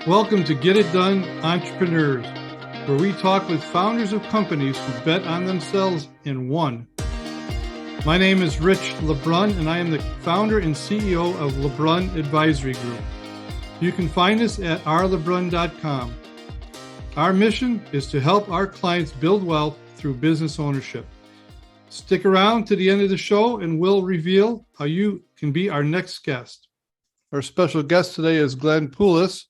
Welcome to Get It Done Entrepreneurs, where we talk with founders of companies who bet on themselves and won. My name is Rich LeBrun, and I am the founder and CEO of LeBrun Advisory Group. You can find us at rlebrun.com. Our mission is to help our clients build wealth through business ownership. Stick around to the end of the show and we'll reveal how you can be our next guest. Our special guest today is Glenn Poulos.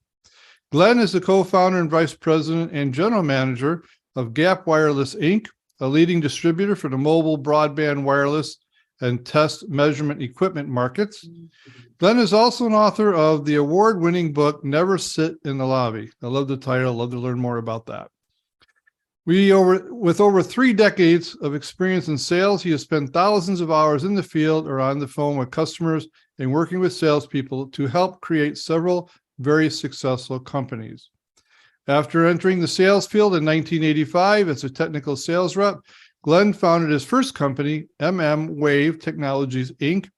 Glenn is the co-founder and vice president and general manager of Gap Wireless, Inc., a leading distributor for the mobile broadband wireless and test measurement equipment markets. Glenn is also an author of the award-winning book, Never Sit in the Lobby. I love the title. I'd love to learn more about that. With over 3 decades of experience in sales, he has spent thousands of hours in the field or on the phone with customers and working with salespeople to help create several very successful companies. After entering the sales field in 1985 as a technical sales rep, Glenn founded his first company, mmWave Technologies, Inc.,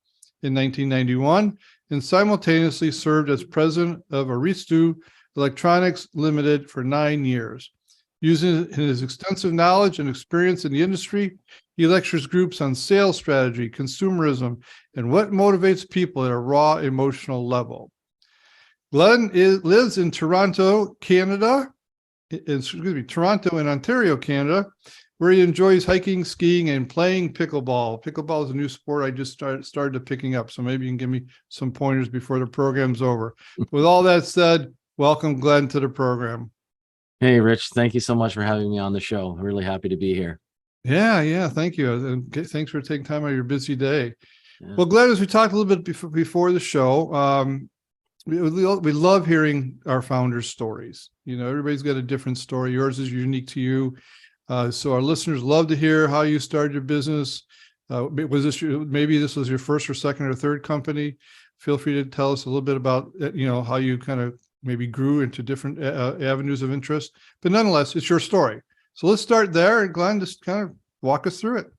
in 1991, and simultaneously served as president of Anritsu Electronics Ltd. for 9 years. Using his extensive knowledge and experience in the industry, he lectures groups on sales strategy, consumerism, and what motivates people at a raw emotional level. Glenn lives in Toronto, Canada, Toronto and Ontario, Canada, where he enjoys hiking, skiing, and playing pickleball. Pickleball is a new sport I just started picking up, so maybe you can give me some pointers before the program's over. With all that said, welcome, Glenn, to the program. Hey, Rich, thank you so much for having me on the show. I'm really happy to be here. Yeah, thank you. And thanks for taking time out of your busy day. Yeah. Well, Glenn, as we talked a little bit before the show, we love hearing our founders' stories. You know, everybody's got a different story. Yours is unique to you. So our listeners love to hear how you started your business. Maybe this was your first or second or third company? Feel free to tell us a little bit about, how you kind of maybe grew into different avenues of interest. But nonetheless, it's your story. So let's start there. And Glenn, just kind of walk us through it.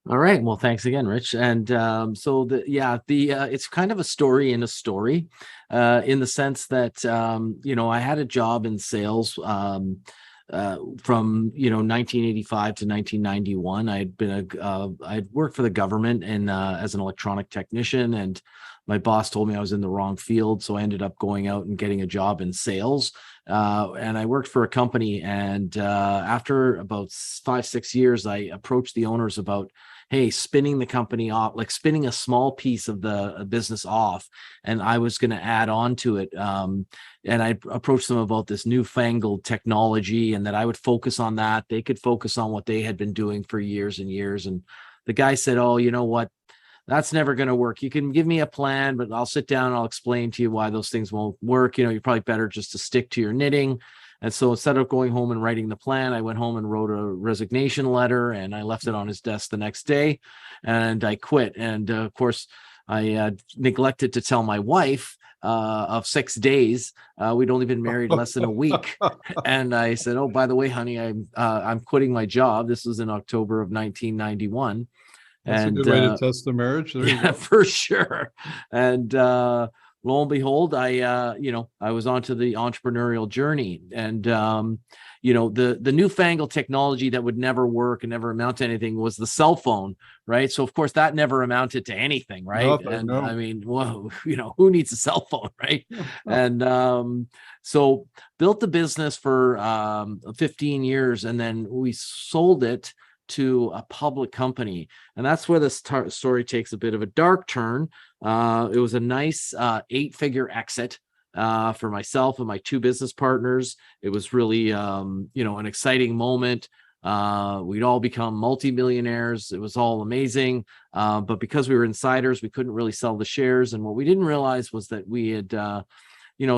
All right. Well, thanks again, Rich. And it's kind of a story in a story, in the sense that I had a job in sales from 1985 to 1991. I'd worked for the government and as an electronic technician, and my boss told me I was in the wrong field, so I ended up going out and getting a job in sales. And I worked for a company, and after about 5-6 years, I approached the owners about, hey, spinning the company off, like spinning a small piece of the business off, and I was going to add on to it. And I approached them about this newfangled technology, and that I would focus on that. They could focus on what they had been doing for years and years. And the guy said, oh, you know what? That's never going to work. You can give me a plan, but I'll sit down and I'll explain to you why those things won't work. You're probably better just to stick to your knitting. And so instead of going home and writing the plan, I went home and wrote a resignation letter, and I left it on his desk the next day, and I quit. And of course, I neglected to tell my wife of 6 days. We'd only been married less than a week. And I said, oh, by the way, honey, I'm quitting my job. This was in October of 1991. That's a good way to test the marriage. Yeah, for sure. And lo and behold, I was onto the entrepreneurial journey, and the newfangled technology that would never work and never amount to anything was the cell phone, right? So of course that never amounted to anything, right? No. I mean, whoa, who needs a cell phone, right? And so built the business for 15 years, and then we sold it to a public company. And that's where the story takes a bit of a dark turn. It was a nice 8-figure exit for myself and my 2 business partners. It was really, an exciting moment. We'd all become multimillionaires. It was all amazing. But because we were insiders, we couldn't really sell the shares. And what we didn't realize was that we had,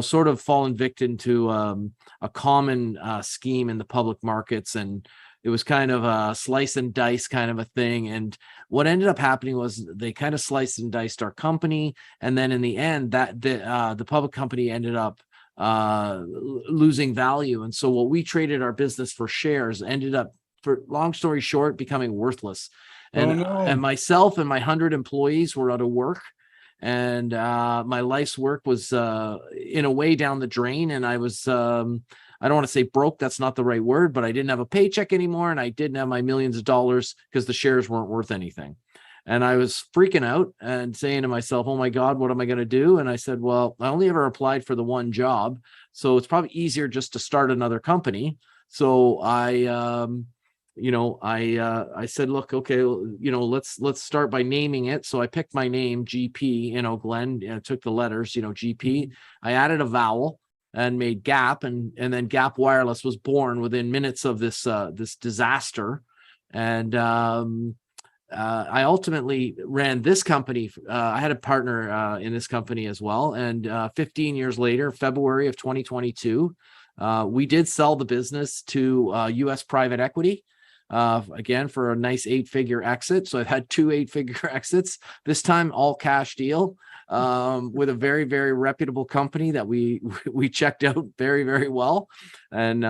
sort of fallen victim to a common scheme in the public markets. And it was kind of a slice and dice kind of a thing. And what ended up happening was they kind of sliced and diced our company. And then in the end, that the public company ended up losing value. And so what we traded our business for shares ended up, for long story short, becoming worthless. And, and myself and my 100 employees were out of work. and my life's work was in a way down the drain, and I was I don't want to say broke, that's not the right word, but I didn't have a paycheck anymore, and I didn't have my millions of dollars because the shares weren't worth anything. And I was freaking out and saying to myself, oh my God, what am I going to do? And I said, well, I only ever applied for the one job, so it's probably easier just to start another company. So I said, look, okay, let's start by naming it. So I picked my name, GP, Glenn, took the letters, GP. I added a vowel and made Gap, and then Gap Wireless was born within minutes of this disaster. And I ultimately ran this company. I had a partner in this company as well. And 15 years later, February of 2022, we did sell the business to U.S. private equity, again, for a nice 8-figure exit. So I've had 2 8-figure exits, this time all cash deal, with a very, very reputable company that we checked out very, very well. And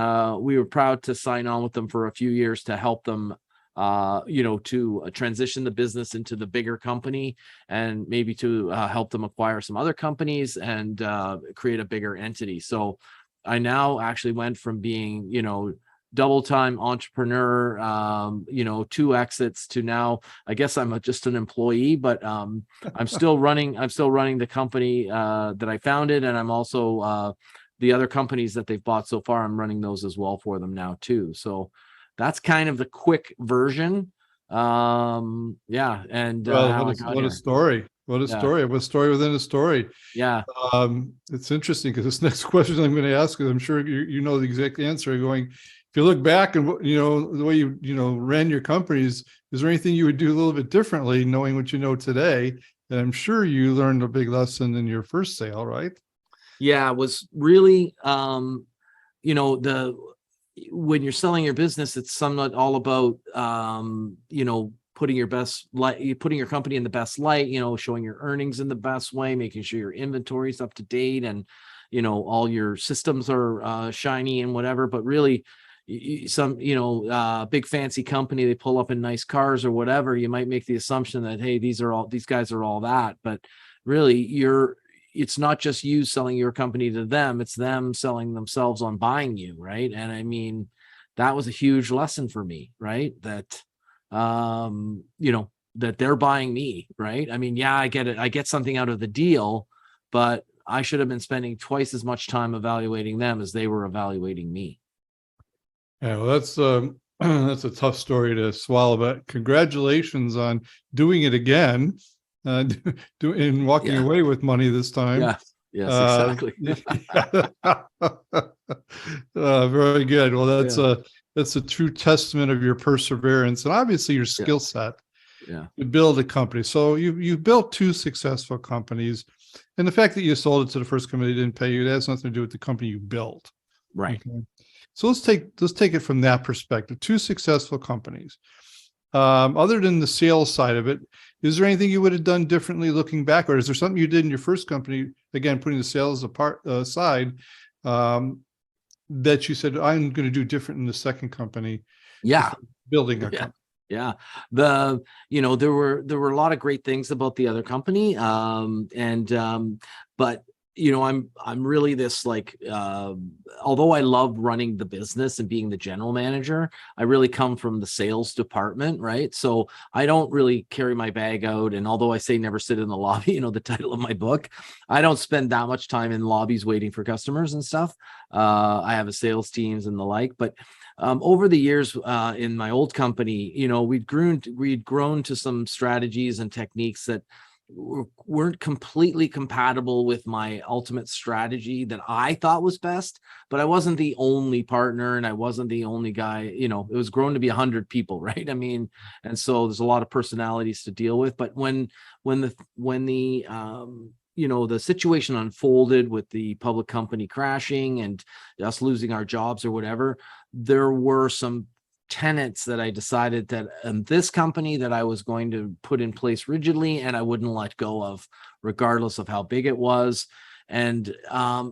we were proud to sign on with them for a few years to help them to transition the business into the bigger company, and maybe to help them acquire some other companies and create a bigger entity. So I now actually went from being, double-time entrepreneur, 2 exits, to now, I guess I'm just an employee, but I'm still running the company that I founded. And I'm also the other companies that they've bought so far, I'm running those as well for them now too. So that's kind of the quick version. Yeah. And how I got what a here. story. What a story. What a story within a story. Yeah. It's interesting because this next question I'm going to ask is, I'm sure you know the exact answer. Going, if you look back and the way you ran your companies, is there anything you would do a little bit differently, knowing what you know today? And I'm sure you learned a big lesson in your first sale, right? Yeah, it was really when you're selling your business, it's somewhat all about putting your best light, putting your company in the best light, showing your earnings in the best way, making sure your inventory is up to date, and all your systems are shiny and whatever. But really, some big fancy company, they pull up in nice cars or whatever, you might make the assumption that, hey, these guys are all that. But really, it's not just you selling your company to them, it's them selling themselves on buying you, right? And I mean, that was a huge lesson for me, right? That that they're buying me, right? I mean, yeah, I get it, I get something out of the deal, but I should have been spending twice as much time evaluating them as they were evaluating me. Yeah, well, that's a tough story to swallow, but congratulations on doing it again, and walking away with money this time. Yeah. Yes, exactly. Very good. Well, that's a true testament of your perseverance and obviously your skill set to build a company. So you built 2 successful companies, and the fact that you sold it to the first company that didn't pay you, it has nothing to do with the company you built. Right. Okay. So let's take it from that perspective. 2 successful companies. Other than the sales side of it, is there anything you would have done differently looking back, or is there something you did in your first company, again putting the sales aside, that you said, I'm going to do different in the second company? Yeah. Building a company. Yeah. There were a lot of great things about the other company. But I'm really this, like, although I love running the business and being the general manager, I really come from the sales department, right? So I don't really carry my bag out. And although I say never sit in the lobby, the title of my book, I don't spend that much time in lobbies waiting for customers and stuff. I have a sales teams and the like, but over the years in my old company, we'd grown to some strategies and techniques that weren't completely compatible with my ultimate strategy that I thought was best. But I wasn't the only partner, and I wasn't the only guy. It was grown to be 100 people, right? I mean, and so there's a lot of personalities to deal with. But when the situation unfolded with the public company crashing and us losing our jobs or whatever, there were some tenets that I decided that in this company that I was going to put in place rigidly, and I wouldn't let go of, regardless of how big it was. And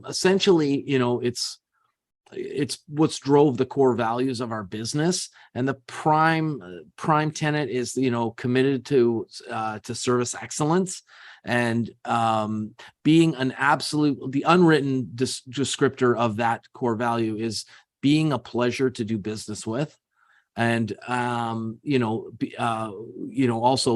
essentially, it's it's what's drove the core values of our business. And the prime tenet is, committed to service excellence, and being the unwritten descriptor of that core value is being a pleasure to do business with. And also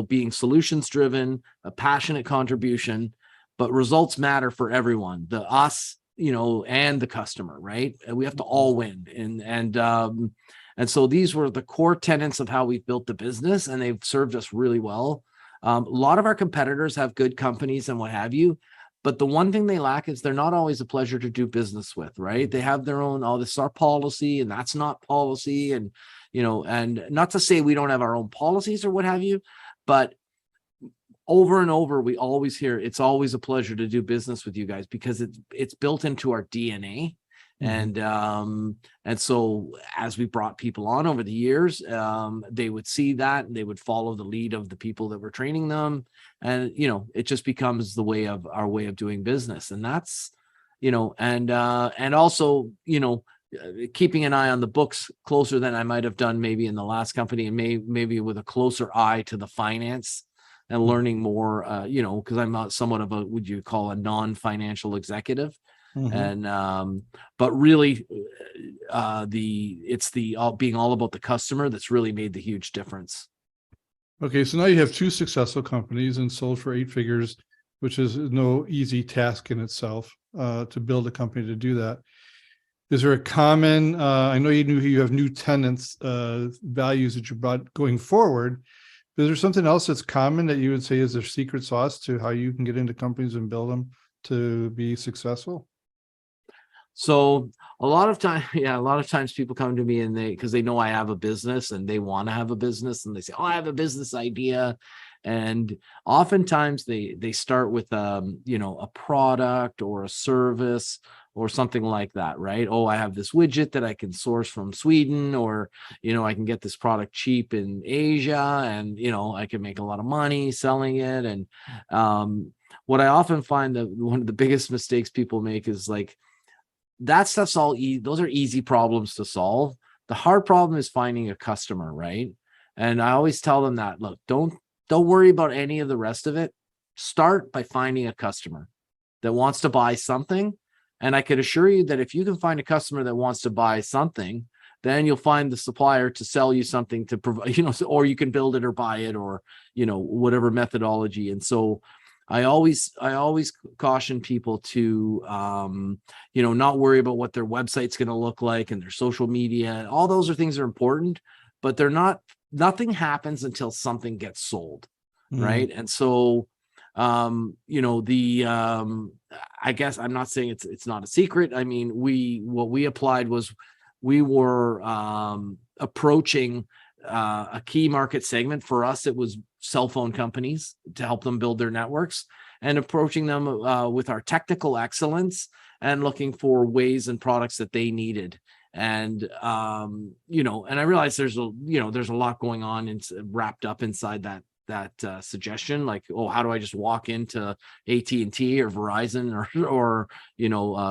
being solutions driven, a passionate contribution, but results matter for everyone, us, and the customer, right? And we have to all win. And so these were the core tenets of how we've built the business, and they've served us really well. A lot of our competitors have good companies and what have you, but the one thing they lack is they're not always a pleasure to do business with, right? They have their own, this is our policy, and that's not policy. And, and not to say we don't have our own policies or what have you, but over and over, we always hear it's always a pleasure to do business with you guys because it's built into our DNA. And so as we brought people on over the years, they would see that and they would follow the lead of the people that were training them. And, it just becomes our way of doing business. And that's, and also, keeping an eye on the books closer than I might have done maybe in the last company, and maybe with a closer eye to the finance and learning more, because I'm not somewhat of would you call a non-financial executive. And but really it's being all about the customer that's really made the huge difference. Okay, so now you have 2 successful companies and sold for 8 figures, which is no easy task in itself, to build a company to do that. Is there a common, I know you have new tenants, values that you brought going forward. Is there something else that's common that you would say is their secret sauce to how you can get into companies and build them to be successful? So a lot of times people come to me and because they know I have a business and they want to have a business, and they say, "Oh, I have a business idea." And oftentimes they start with a product or a service or something like that, right? Oh, I have this widget that I can source from Sweden, or I can get this product cheap in Asia, and I can make a lot of money selling it. And what I often find that one of the biggest mistakes people make is like, that stuff's all those are easy problems to solve. The hard problem is finding a customer, right? And I always tell them that, look, don't worry about any of the rest of it. Start by finding a customer that wants to buy something. And I could assure you that if you can find a customer that wants to buy something, then you'll find the supplier to sell you something to provide, or you can build it or buy it, or, whatever methodology. And so I always caution people to, not worry about what their website's going to look like and their social media. All those are things that are important, but nothing happens until something gets sold. Right. And so, I guess I'm not saying it's not a secret. I mean, what we applied was we were approaching a key market segment. For us, it was cell phone companies to help them build their networks, and approaching them with our technical excellence and looking for ways and products that they needed. And and I realized there's a lot going on and wrapped up inside that suggestion, like, oh, how do I just walk into AT&T or Verizon or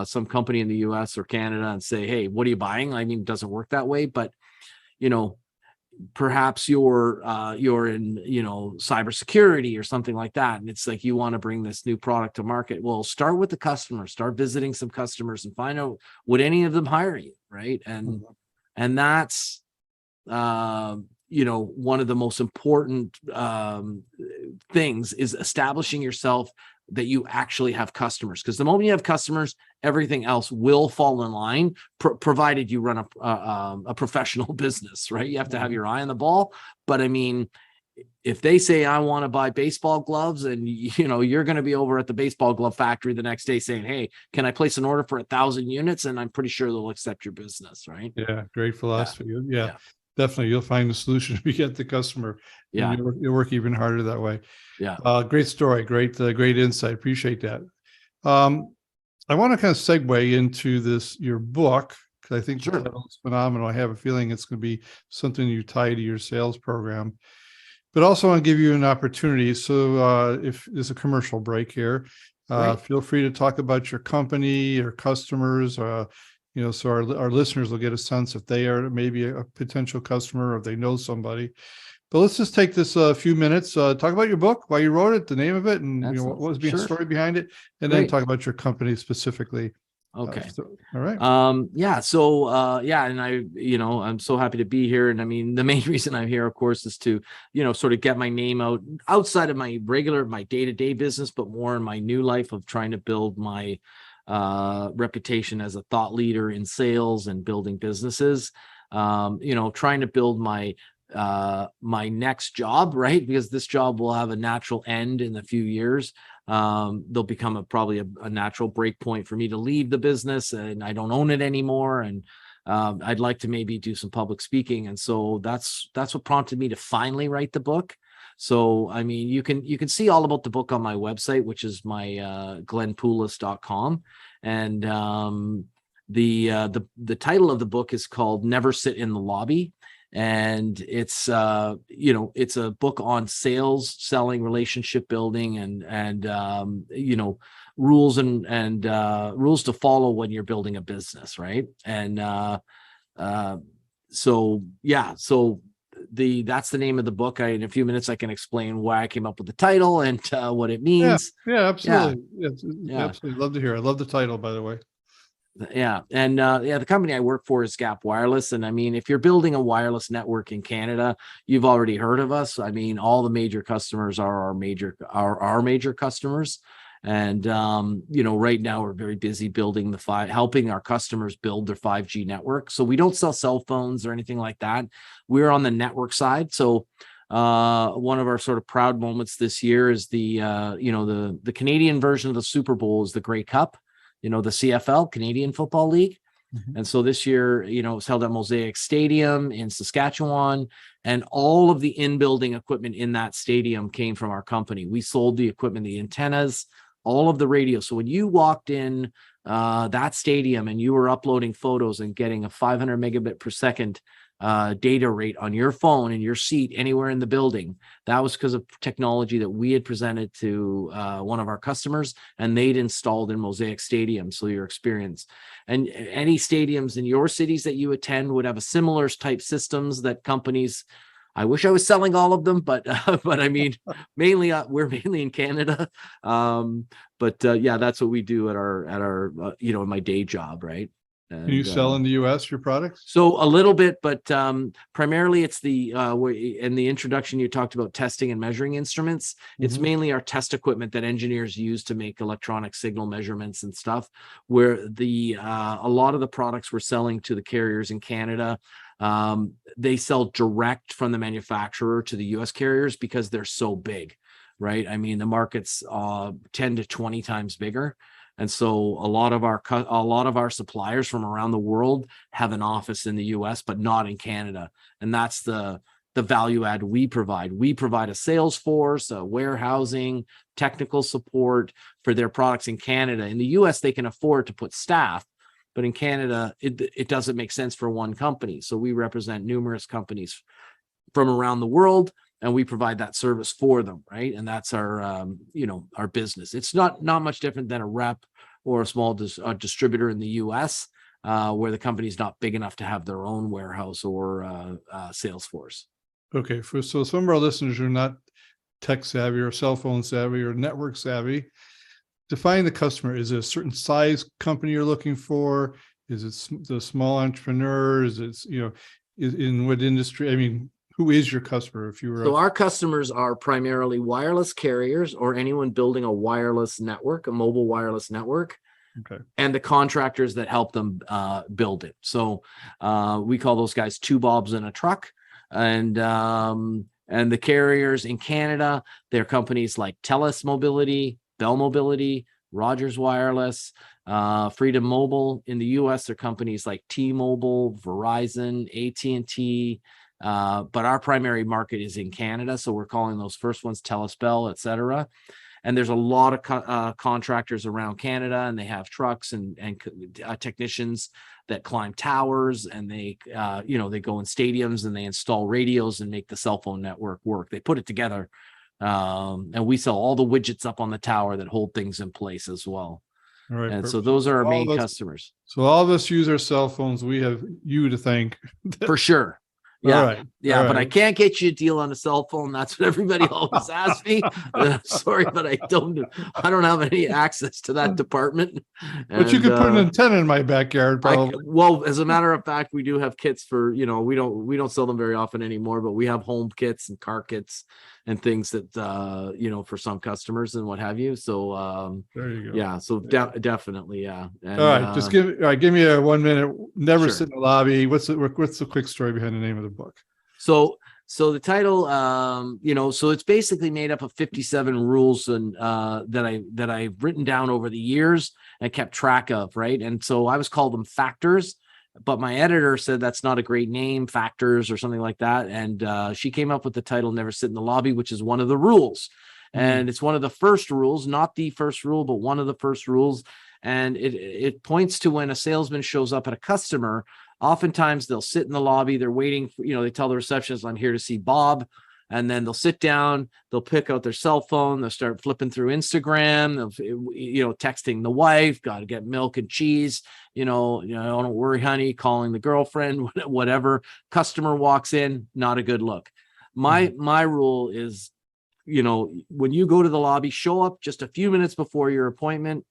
some company in the US or Canada and say, hey, what are you buying? I mean, it doesn't work that way. But perhaps you're in cybersecurity or something like that, and it's like you want to bring this new product to market. Well, start with the customer, start visiting some customers and find out, would any of them hire you, right? And that's one of the most important things is establishing yourself that you actually have customers, because the moment you have customers, everything else will fall in line, provided you run a professional business, right? You have to have your eye on the ball. But I mean, if they say, I want to buy baseball gloves, and you're going to be over at the baseball glove factory the next day saying, hey, can I place an order for 1,000 units? And I'm pretty sure they'll accept your business, right? Yeah, great philosophy. Yeah. Definitely, you'll find the solution if you get the customer. Yeah, you'll work even harder that way. Yeah. Great story, great insight. Appreciate that. I want to kind of segue into your book, because I think the title is phenomenal. I have a feeling it's going to be something you tie to your sales program. But also, I want to give you an opportunity. So, if there's a commercial break here, feel free to talk about your company, your customers, so our listeners will get a sense if they are maybe a potential customer or if they know somebody. But let's just take this a few minutes, talk about your book, why you wrote it, the name of it, and what was the story behind it, and then talk about your company specifically. Okay. All right. And I'm so happy to be here. And I mean, the main reason I'm here, of course, is to, sort of get my name out outside of my day-to-day business, but more in my new life of trying to build my reputation as a thought leader in sales and building businesses. Trying to build my next job, right? Because this job will have a natural end in a few years. They'll become probably a natural break point for me to leave the business, and I don't own it anymore. And I'd like to maybe do some public speaking. And so that's what prompted me to finally write the book. So, I mean, you can see all about the book on my website, which is my glennpoulos.com. And the title of the book is called Never Sit in the Lobby. And it's it's a book on sales, selling, relationship building, and rules and rules to follow when you're building a business, right? And so that's the name of the book. In a few minutes I can explain why I came up with the title and what it means. Yeah, absolutely. Yeah, absolutely. Love to hear. I love the title, by the way. Yeah. And the company I work for is Gap Wireless. And I mean, if you're building a wireless network in Canada, you've already heard of us. I mean, all the major customers are our major customers. And right now we're very busy building helping our customers build their 5G network. So we don't sell cell phones or anything like that. We're on the network side. So one of our sort of proud moments this year is the Canadian version of the Super Bowl is the Grey Cup. The CFL, Canadian Football League. Mm-hmm. And so this year, it was held at Mosaic Stadium in Saskatchewan, and all of the in-building equipment in that stadium came from our company. We sold the equipment, the antennas, all of the radios. So when you walked in that stadium and you were uploading photos and getting a 500 megabit per second data rate on your phone in your seat anywhere in the building, that was because of technology that we had presented to one of our customers, and they'd installed in Mosaic Stadium. So your experience, and any stadiums in your cities that you attend would have a similar type systems that companies. I wish I was selling all of them, but I mean, we're mainly in Canada. That's what we do at our in my day job, right? And, you sell in the U.S. your products? So a little bit, but primarily it's in the introduction you talked about testing and measuring instruments. Mm-hmm. It's mainly our test equipment that engineers use to make electronic signal measurements and stuff. Where a lot of the products we're selling to the carriers in Canada, they sell direct from the manufacturer to the U.S. carriers because they're so big, right? I mean, the market's 10 to 20 times bigger. And so a lot of our suppliers from around the world have an office in the US, but not in Canada. And that's the value add we provide. We provide a sales force, a warehousing, technical support for their products in Canada. In the US, they can afford to put staff, but in Canada, it doesn't make sense for one company. So we represent numerous companies from around the world, and we provide that service for them, right? And that's our, our business. It's not much different than a rep or a small distributor in the U.S., where the company's not big enough to have their own warehouse or sales force. Okay, so some of our listeners are not tech savvy or cell phone savvy or network savvy. Define the customer. Is it a certain size company you're looking for? Is it the small entrepreneur? Is it in what industry? I mean, who is your customer? So our customers are primarily wireless carriers or anyone building a wireless network, a mobile wireless network, okay, and the contractors that help them build it. So we call those guys two bobs in a truck. And the carriers in Canada, they're companies like TELUS Mobility, Bell Mobility, Rogers Wireless, Freedom Mobile. In the US, they're companies like T-Mobile, Verizon, AT&T. But our primary market is in Canada, so we're calling those first ones TELUS, Bell, etc. And there's a lot of contractors around Canada, and they have trucks and technicians that climb towers, and they go in stadiums and they install radios and make the cell phone network work. They put it together, and we sell all the widgets up on the tower that hold things in place as well. All right. And so Perfect. those are our All main of us- customers. So all of us use our cell phones. We have you to thank. For sure. Yeah. All right. Yeah. All But I right. can't get you a deal on a cell phone. That's what everybody always asks me. Sorry, but I don't have any access to that department. But you And, could put an antenna in my backyard, probably. well, as a matter of fact, we do have kits for, we don't sell them very often anymore, but we have home kits and car kits and things that, for some customers and what have you. So, There you go. yeah, so definitely. Yeah. And, All right. Give me a 1 minute. Never Sure. sit in the lobby. What's the quick story behind the name of the book? So the title, so it's basically made up of 57 rules and that I've written down over the years and kept track of, right? And so I was called them factors, but my editor said that's not a great name, factors or something like that. And she came up with the title "Never Sit in the Lobby," which is one of the rules. And it's one of the first rules, not the first rule, but one of the first rules. And it points to when a salesman shows up at a customer. Oftentimes they'll sit in the lobby, they're waiting for, they tell the receptionist, "I'm here to see Bob." And then they'll sit down, they'll pick out their cell phone, they'll start flipping through Instagram, they'll, texting the wife, got to get milk and cheese, don't worry, honey, calling the girlfriend, whatever. Customer walks in, not a good look. My rule is, when you go to the lobby, show up just a few minutes before your appointment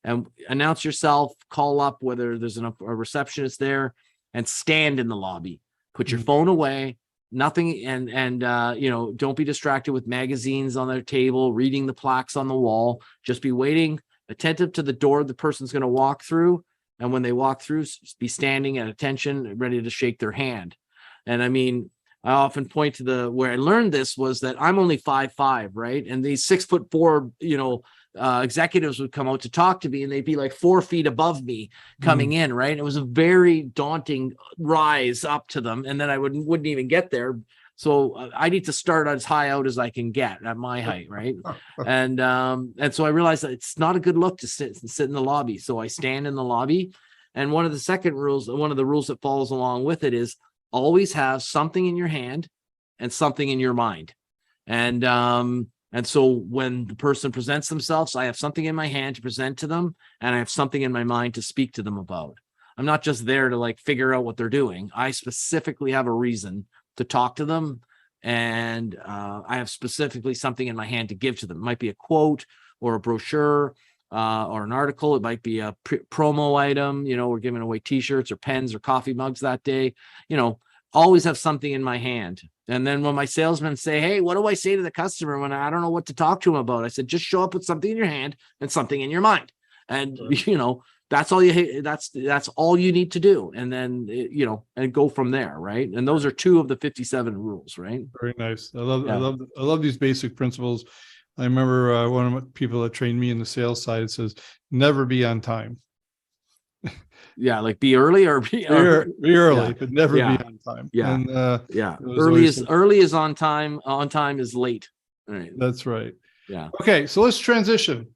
and announce yourself, call up whether there's a receptionist there, and stand in the lobby. Put your phone away, nothing, and don't be distracted with magazines on their table, reading the plaques on the wall. Just be waiting, attentive to the door the person's going to walk through, and when they walk through, be standing at attention, ready to shake their hand. And I mean, I often point to where I learned this was that I'm only 5'5", right? And these 6'4", executives would come out to talk to me, and they'd be like 4 feet above me coming in, right? It was a very daunting rise up to them, and then I wouldn't even get there. So I need to start as high out as I can get at my height, right? And so I realized that it's not a good look to sit in the lobby. So I stand in the lobby, and one of the rules that follows along with it is always have something in your hand and something in your mind. And so when the person presents themselves, I have something in my hand to present to them, and I have something in my mind to speak to them about. I'm not just there to figure out what they're doing. I specifically have a reason to talk to them, and I have specifically something in my hand to give to them. It might be a quote or a brochure or an article. It might be a promo item. We're giving away t-shirts or pens or coffee mugs that day. Always have something in my hand. And then when my salesmen say, "Hey, what do I say to the customer when I don't know what to talk to him about?" I said, "Just show up with something in your hand and something in your mind." And, that's all that's all you need to do. And then, and go from there. Right. And those are 2 of the 57 rules. Right. Very nice. I love these basic principles. I remember one of the people that trained me in the sales side says, "Never be on time." Yeah, be early or be early, but never be on time. Yeah. And, Early is on time. On time is late. All right. That's right. Yeah. Okay, so let's transition.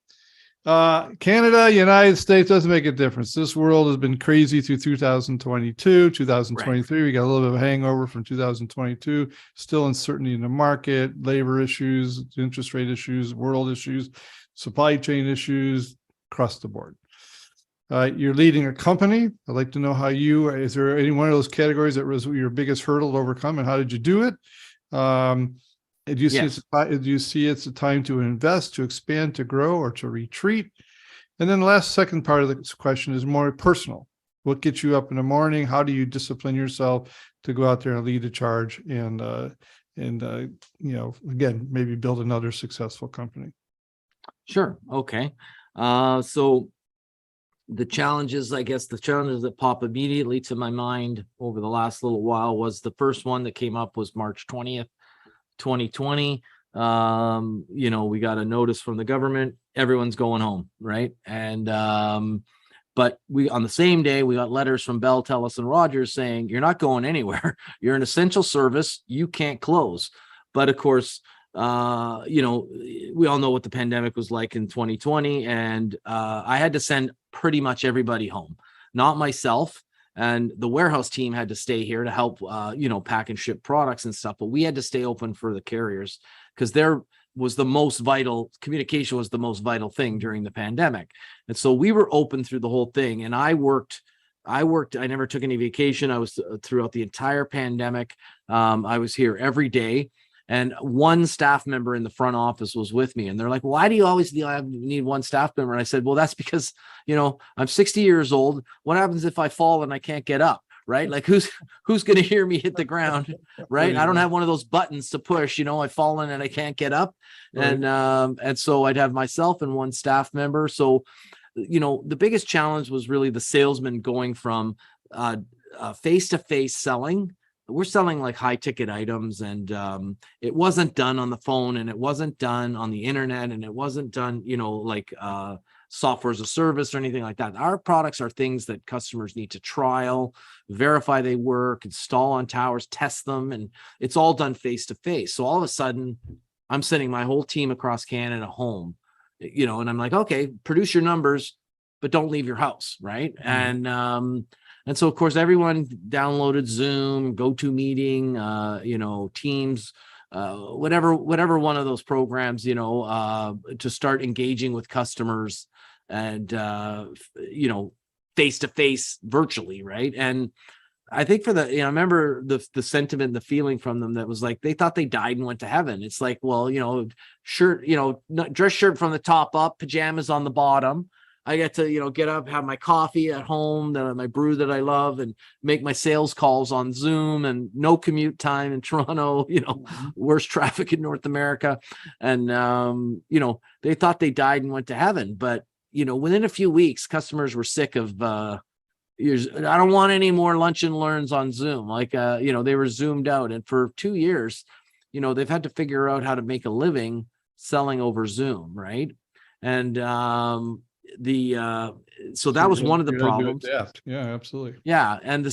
Canada, United States, doesn't make a difference. This world has been crazy through 2022, 2023. Right. We got a little bit of a hangover from 2022. Still uncertainty in the market, labor issues, interest rate issues, world issues, supply chain issues across the board. You're leading a company. I'd like to know is there any one of those categories that was your biggest hurdle to overcome, and how did you do it? Do you see it's a time to invest, to expand, to grow, or to retreat? And then the second part of the question is more personal. What gets you up in the morning? How do you discipline yourself to go out there and lead a charge and again, maybe build another successful company? Sure. Okay. So the challenges that pop immediately to my mind over the last little while was the first one that came up was March 20th, 2020. We got a notice from the government, everyone's going home, right? And but on the same day, we got letters from Bell, Telus, and Rogers saying, "You're not going anywhere. You're an essential service. You can't close." But of course, we all know what the pandemic was like in 2020, and I had to send pretty much everybody home, not myself. And the warehouse team had to stay here to help, pack and ship products and stuff. But we had to stay open for the carriers because they're was the most vital. Communication was the most vital thing during the pandemic. And so we were open through the whole thing. And I never took any vacation. I was throughout the entire pandemic. I was here every day. And one staff member in the front office was with me. And they're like, why do you always need one staff member? And I said, well, that's because, I'm 60 years old. What happens if I fall and I can't get up? Right? Like who's going to hear me hit the ground? Right. I don't have one of those buttons to push, I've fallen and I can't get up. Right. And so I'd have myself and one staff member. So, the biggest challenge was really the salesman going from face-to-face selling. We're selling like high ticket items, and it wasn't done on the phone, and it wasn't done on the internet, and it wasn't done, like software as a service or anything like that. Our products are things that customers need to trial, verify they work, install on towers, test them, and it's all done face to face. So all of a sudden, I'm sending my whole team across Canada home, and I'm like, okay, produce your numbers, but don't leave your house, right? Mm-hmm. And so of course everyone downloaded Zoom, GoToMeeting, Teams, whatever one of those programs, to start engaging with customers and face to face virtually, right? And I think I remember the sentiment, the feeling from them that was like they thought they died and went to heaven. It's like, well, shirt, dress shirt from the top up, pajamas on the bottom. I get to, get up, have my coffee at home, my brew that I love, and make my sales calls on Zoom, and no commute time in Toronto, worst traffic in North America. And, they thought they died and went to heaven. But, within a few weeks, customers were sick of, I don't want any more lunch and learns on Zoom. Like, they were zoomed out. And for 2 years, they've had to figure out how to make a living selling over Zoom. Right. And, so that was one of the problems. Yeah, absolutely. Yeah. And the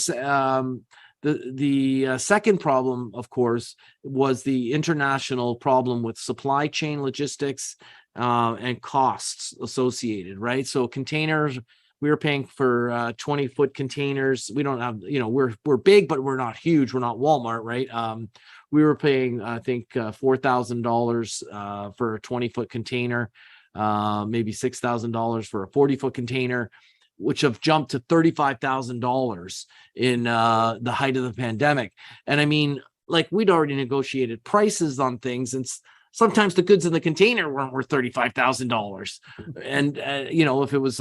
second problem, of course, was the international problem with supply chain logistics, and costs associated, right? So containers, we were paying for 20-foot containers. We don't have, we're big, but we're not huge. We're not Walmart, right? We were paying, I think, $4,000 for a 20-foot container. Maybe $6,000 for a 40-foot container, which have jumped to $35,000 in the height of the pandemic. And I mean, like we'd already negotiated prices on things, and sometimes the goods in the container weren't worth $35,000. And if it was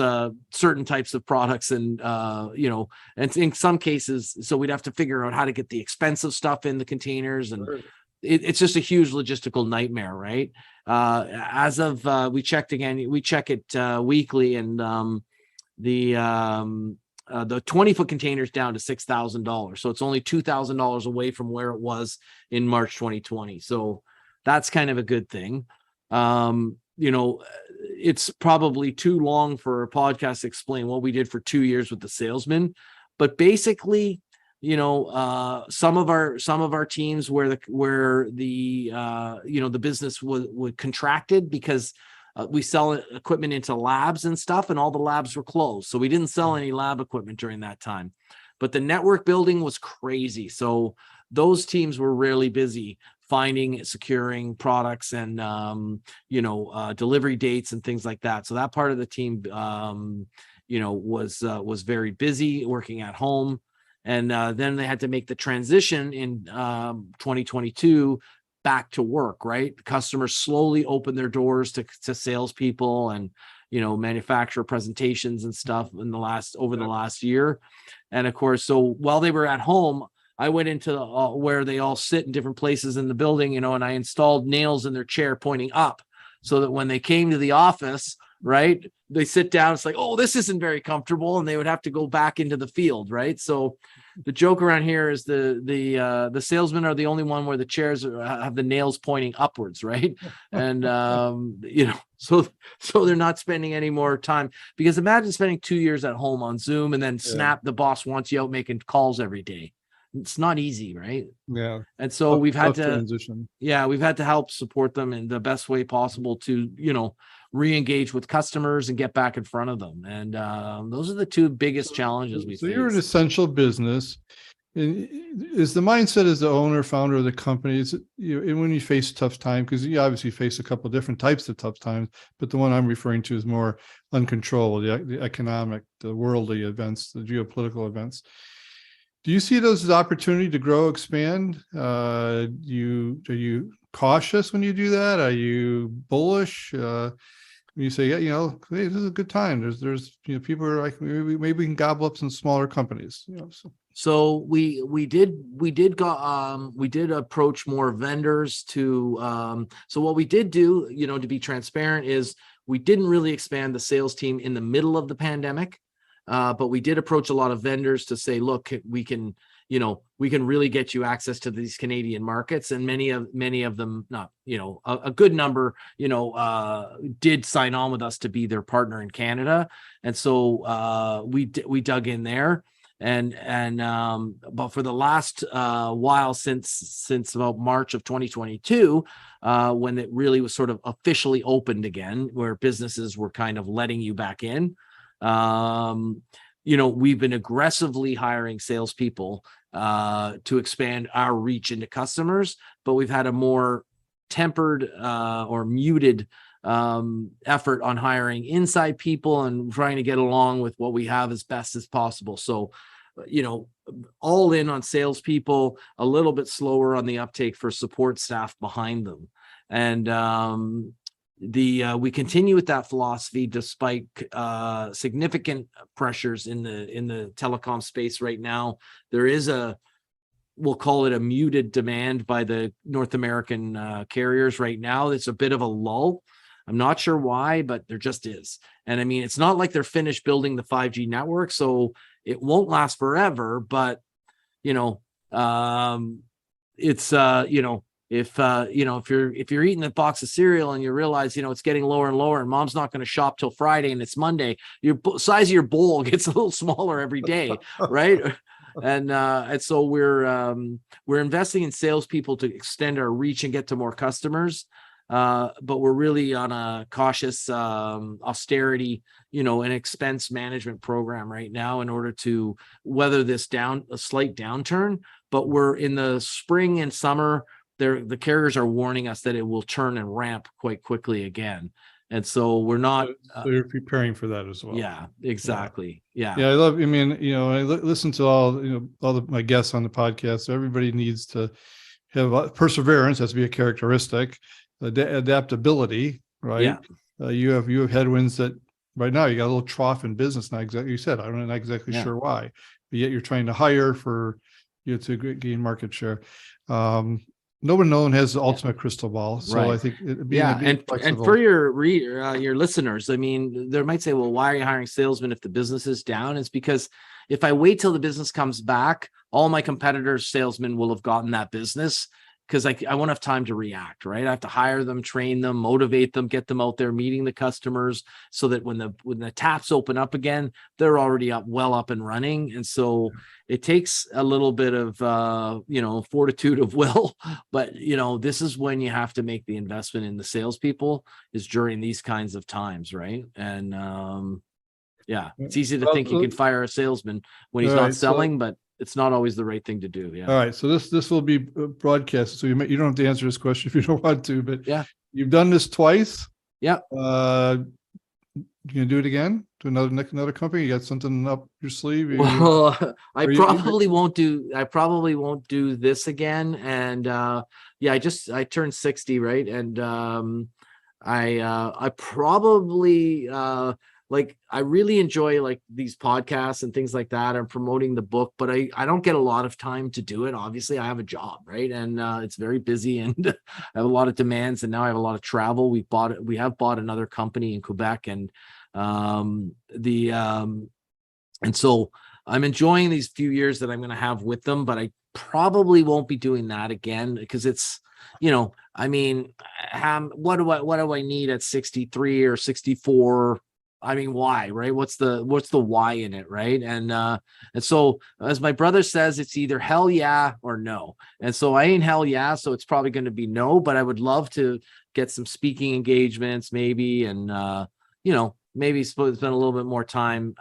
certain types of products, and and in some cases, so we'd have to figure out how to get the expensive stuff in the containers, and it's just a huge logistical nightmare, right? As of we check it weekly, and the 20-foot container is down to $6,000. So it's only $2,000 away from where it was in March 2020. So that's kind of a good thing. It's probably too long for a podcast to explain what we did for 2 years with the salesman, but basically, some of our teams where the business was contracted because we sell equipment into labs and stuff, and all the labs were closed. So we didn't sell any lab equipment during that time, but the network building was crazy. So those teams were really busy finding, securing products, and, delivery dates and things like that. So that part of the team, was very busy working at home. And then they had to make the transition in 2022 back to work, right? Customers slowly opened their doors to salespeople and, manufacturer presentations and stuff over the last year. And of course, so while they were at home, I went into where they all sit in different places in the building, and I installed nails in their chair pointing up so that when they came to the office, right, they sit down, it's like, oh, this isn't very comfortable, and they would have to go back into the field, right? So the joke around here is the salesmen are the only one where the chairs have the nails pointing upwards, right? And so they're not spending any more time, because imagine spending 2 years at home on Zoom, and then snap, the boss wants you out making calls every day. It's not easy, right? Yeah. And so we've had to transition. Yeah, we've had to help support them in the best way possible to, re-engage with customers and get back in front of them. And those are the two biggest challenges we face. So you're an essential business. is the mindset as the owner, founder of the company, is and when you face tough time, because you obviously face a couple of different types of tough times, but the one I'm referring to is more uncontrollable, the economic, the worldly events, the geopolitical events. Do you see those as opportunity to grow, expand? Are you cautious when you do that? Are you bullish? When you say, yeah, hey, this is a good time. There's people are like, maybe we can gobble up some smaller companies. So we did approach more vendors to so what we did do, to be transparent, is we didn't really expand the sales team in the middle of the pandemic. But we did approach a lot of vendors to say, look, we can really get you access to these Canadian markets. And many of them, not, a good number, did sign on with us to be their partner in Canada. And so we dug in there. But for the last while, since about March of 2022, when it really was sort of officially opened again, where businesses were kind of letting you back in, we've been aggressively hiring salespeople to expand our reach into customers, but we've had a more tempered or muted effort on hiring inside people and trying to get along with what we have as best as possible. So, all in on salespeople, a little bit slower on the uptake for support staff behind them. And we continue with that philosophy despite significant pressures in the telecom space right now. There is we'll call it a muted demand by the North American carriers right now. It's a bit of a lull. I'm not sure why, but there just is. And I mean, it's not like they're finished building the 5G network, so it won't last forever. But it's if you're eating a box of cereal and you realize it's getting lower and lower, and mom's not going to shop till Friday and it's Monday, your size of your bowl gets a little smaller every day, right? And so we're investing in salespeople to extend our reach and get to more customers. But we're really on a cautious austerity, an expense management program right now in order to weather this a slight downturn. But we're in the spring and summer. The carriers are warning us that it will turn and ramp quite quickly again. And so we're not. So you're preparing for that as well. Yeah, exactly. Yeah. I listen to all my guests on the podcast. So everybody needs to have perseverance. Has to be a characteristic. Adaptability, right? Yeah. You have headwinds that right now you got a little trough in business. Not exactly. You said I'm not exactly sure why, but yet you're trying to hire for to gain market share. No one has the ultimate crystal ball, so right. I think and for your listeners, I mean, they might say, well, why are you hiring salesmen if the business is down? It's because if I wait till the business comes back, all my competitors' salesmen will have gotten that business, because I won't have time to react, right? I have to hire them, train them, motivate them, get them out there meeting the customers, so that when the taps open up again, they're already well up and running. And so it takes a little bit of fortitude of will, but this is when you have to make the investment in the salespeople, is during these kinds of times, right? And it's easy to think you can fire a salesman when he's not selling, but it's not always the right thing to do. Yeah. All right. So this will be broadcast. So you don't have to answer this question if you don't want to, but you've done this twice. Yeah. You gonna do it again to another company? You got something up your sleeve? I probably won't do this again. And I turned 60, right? And I probably I really enjoy these podcasts and things like that, and promoting the book, but I don't get a lot of time to do it. Obviously I have a job, right? And it's very busy, and I have a lot of demands, and now I have a lot of travel. We have bought another company in Quebec, and and so I'm enjoying these few years that I'm going to have with them, but I probably won't be doing that again, because it's, I mean, what do I need at 63 or 64? I mean, why, right? What's the why in it, right? And so, as my brother says, it's either hell yeah or no. And so I ain't hell yeah, so it's probably going to be no. But I would love to get some speaking engagements, maybe, and maybe spend a little bit more time,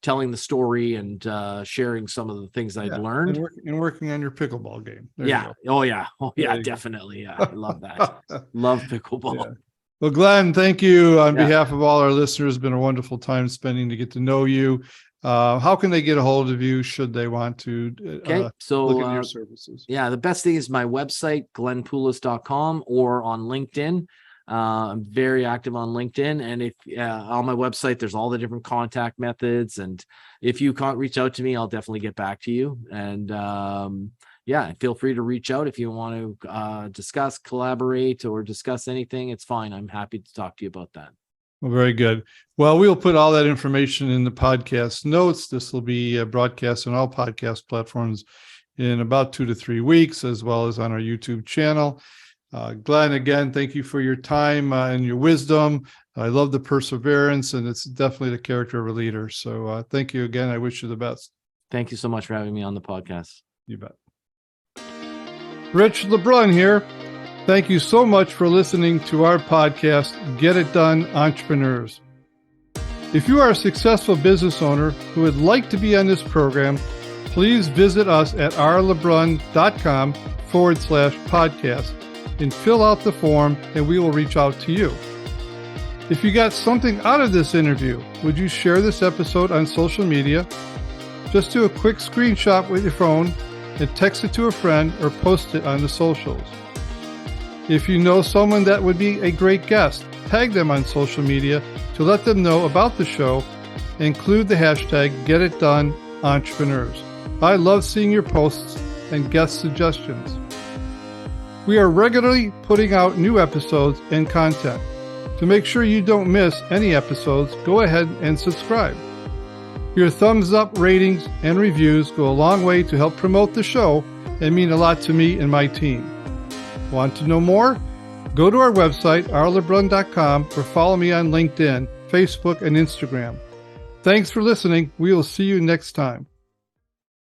telling the story and sharing some of the things I'd learned. And working on your pickleball game. There Yeah. you go. Oh yeah, definitely. Yeah. I love that. Love pickleball. Yeah. Well, Glenn, thank you on behalf of all our listeners. It's been a wonderful time spending to get to know you. How can they get a hold of you should they want to look at your services? Yeah, the best thing is my website, glennpoulos.com, or on LinkedIn. I'm very active on LinkedIn, and if on my website, there's all the different contact methods. And if you can't reach out to me, I'll definitely get back to you. And feel free to reach out if you want to discuss, collaborate, or discuss anything. It's fine. I'm happy to talk to you about that. Well, very good. Well, we'll put all that information in the podcast notes. This will be broadcast on all podcast platforms in about 2 to 3 weeks, as well as on our YouTube channel. Glenn, again, thank you for your time and your wisdom. I love the perseverance, and it's definitely the character of a leader. So thank you again. I wish you the best. Thank you so much for having me on the podcast. You bet. Rich LeBrun here. Thank you so much for listening to our podcast, Get It Done Entrepreneurs. If you are a successful business owner who would like to be on this program, please visit us at rlebrun.com/podcast and fill out the form, and we will reach out to you. If you got something out of this interview, would you share this episode on social media? Just do a quick screenshot with your phone and text it to a friend or post it on the socials. If you know someone that would be a great guest, tag them on social media to let them know about the show. Include the hashtag GetItDoneEntrepreneurs. I love seeing your posts and guest suggestions. We are regularly putting out new episodes and content. To make sure you don't miss any episodes, go ahead and subscribe. Your thumbs up, ratings, and reviews go a long way to help promote the show and mean a lot to me and my team. Want to know more? Go to our website, rlebrun.com, or follow me on LinkedIn, Facebook, and Instagram. Thanks for listening. We will see you next time.